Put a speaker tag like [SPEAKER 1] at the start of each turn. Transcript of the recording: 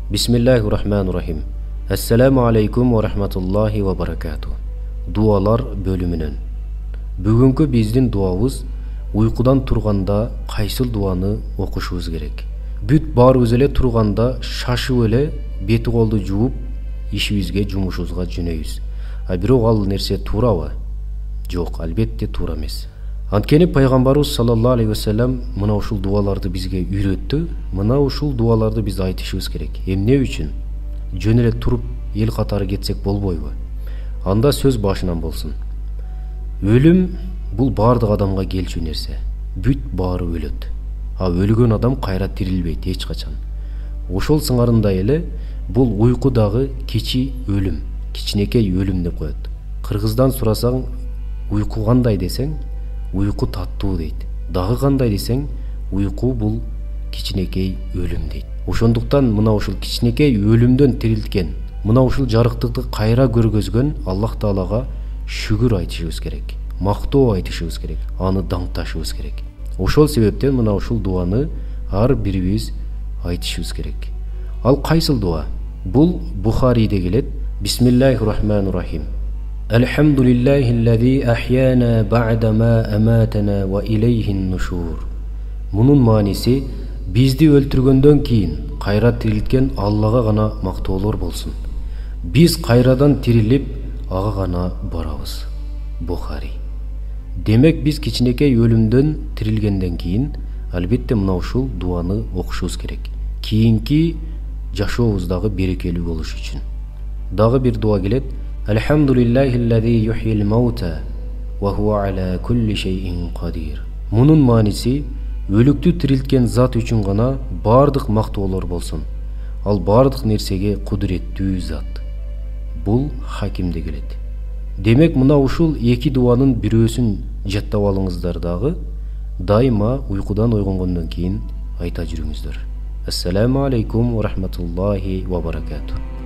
[SPEAKER 1] Bismillahirrahmanirrahim. Assalamu alaikum wa rahmatullahi wa barakatuh. Dualar bölümünün. Бүгүнкү биздин дуабыз уйкудан турганда кайсыл дуаны окушубуз керек. Бүт баарыбыз эле турганда шашып эле бети колду жууп, ишибизге, жумушубузга жөнөйбүз. А бирок ал нерсе туурабы? Жок, албетте туура эмес. Анткени пайгамбарыбыз саллаллаху алейхи вассалам мына ушул дуаларды бизге үйрөттү. Мына ушул дуаларды биз айтышыбыз керек. Эмне үчүн? Жөн эле туруп эл катары кетсек болбойбу? Анда сөз башынан болсун. Өлүм бул бардык адамга келчү нерсе. Бүт баары өлөт. А өлгөн адам кайра тирилбейт эч качан. Ошол сыңарындай эле бул уйку дагы кичи өлүм, кичинекей өлүм деп коет. Кыргыздан сурасаң, уйку кандай десең, уйку таттуу дейт. Дагы кандай десең, уйку бул кичинекей өлүм дейт. Ошондуктан мына ушул кичинекей өлүмдөн тирилткен, мына ушул жарыктыкты кайра көргөзгөн Аллах Таалага шүгүр айтышыбыз керек. Мактоо айтышыбыз керек. Аны даңкташыбыз керек. Ошол себептен мына ушул дуаны ар бирибиз айтышыбыз керек. Ал кайсыл дуа? Бул Бухарийде келет. Бисмиллахир-рахманир-рахим. Элхамдулиллахиллази ахьяна ба'дама аматана ва илейхин нушур. Мунун мааниси бизди өлтүргөндөн кийин кайра тирилткен Аллага гана мактоолор болсун. Биз кайрадан тирилип, ага гана барабыз. Бухари. Демек биз кичинекей өлүмдөн тирилгенден кийин албетте мына ушул дуаны окушубуз керек. Кийинки жашообуздагы берекелүү болуш үчүн. Дагы бир дуа келет. Элхамдулиллахиллази юхил маута ва хуа аля кулли шейин кадир. Мунун мааниси өлүктү тирилткен зат үчүн гана бардык мактоолор болсун. Ал бардык нерсеге кудуреттүү зат. Бул Хакимде келет. Демек мына ушул эки дуанын бирөөсүн жаттап алыңыздар дагы, дайыма уйкудан ойгонгондон кийин айта жүрүңүздөр. Ассаламу алейкум ва рахматуллахи ва баракатух.